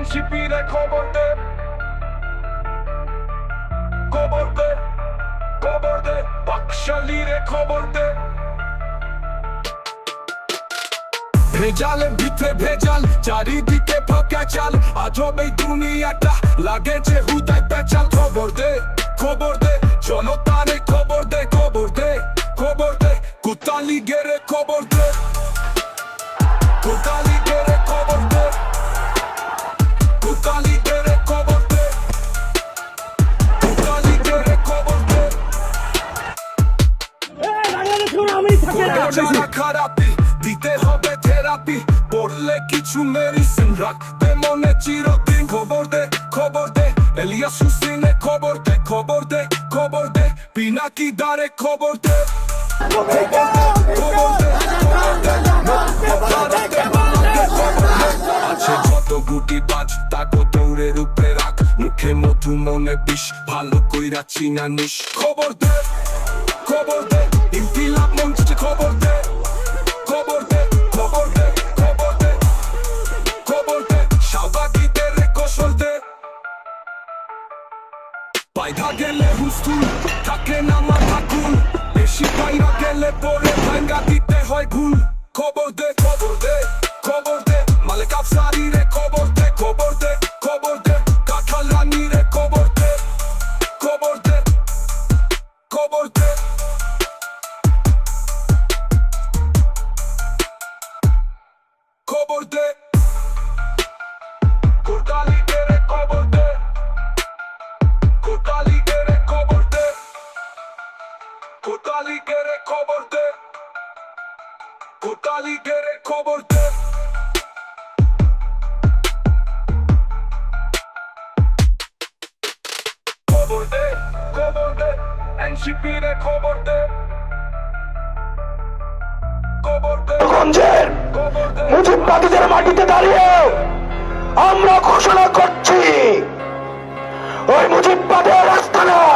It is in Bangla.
এনসিপিরে খবর দে, খবর দে, খবর দে, বাকশালীরে খবর দে। ভেজালে ভিতরে ভেজাল, চারিদিকে ফাঁকা চাল, আজব এই দুনিয়াটা লাগে যে হুদায় পেঁচাল। খবর দে, খবর দে, জনতারে খবর দে, খবর দে, খবর দে, কোতালি গেরে খবর দে, কোতালি গেরে খবর দে, কোতালি গেরে খবর দে, কোতালি গেরে খবর দে। যারা খারাপি দিতে হবে থেরাপি, পড়লে কিছু মেডিসিন রাখবে মনে চিরদিন। খবর দে, খবর দে, এলিয়াস হুসেনে খবর দে, খবর দে, খবর দে, পিনাকি দারে খবর দে, খবর দে, খবর দে, আছে যত গুটি বাজ তাকে দৌড়ের উপরে রাখ, মুখে মধু মনে বিষ, ভালো কইরা চিনা নিস। খবর দে, খবর দে, ইনকিলাব মঞ্চে খবর দে, খবর দে, খবর দে, খবর দে, খবর দে, শাহবাগীদের কৌশল দে। পায়দা গেলে হুস্তুল থাকে না মাথা কুল, বেশি পায়রা গেলে পরে ভাঙ্গা দিতে হয় ভুল। খবর দে, খবর দে, খবর দে, মালিক আফসারিরে খবর দে, খবর দে, খবর দে, কাঁঠাল রানীরে খবর দে, খবর দে, খবর দে, খবর দে, কোতালি গেরে খবর দে, কোতালি গেরে খবর দে, কোতালি গেরে খবর দে, কোতালি গেরে খবর দে। খবর দে, খবর দে, এনসিপিরে খবর দে, খবর দে। গঞ্জের মুজিববাদীদের মাটিতে দাঁড়িয়ে আমরা ঘোষণা করছি, ওই মুজিববাদের রাস্তা নয়।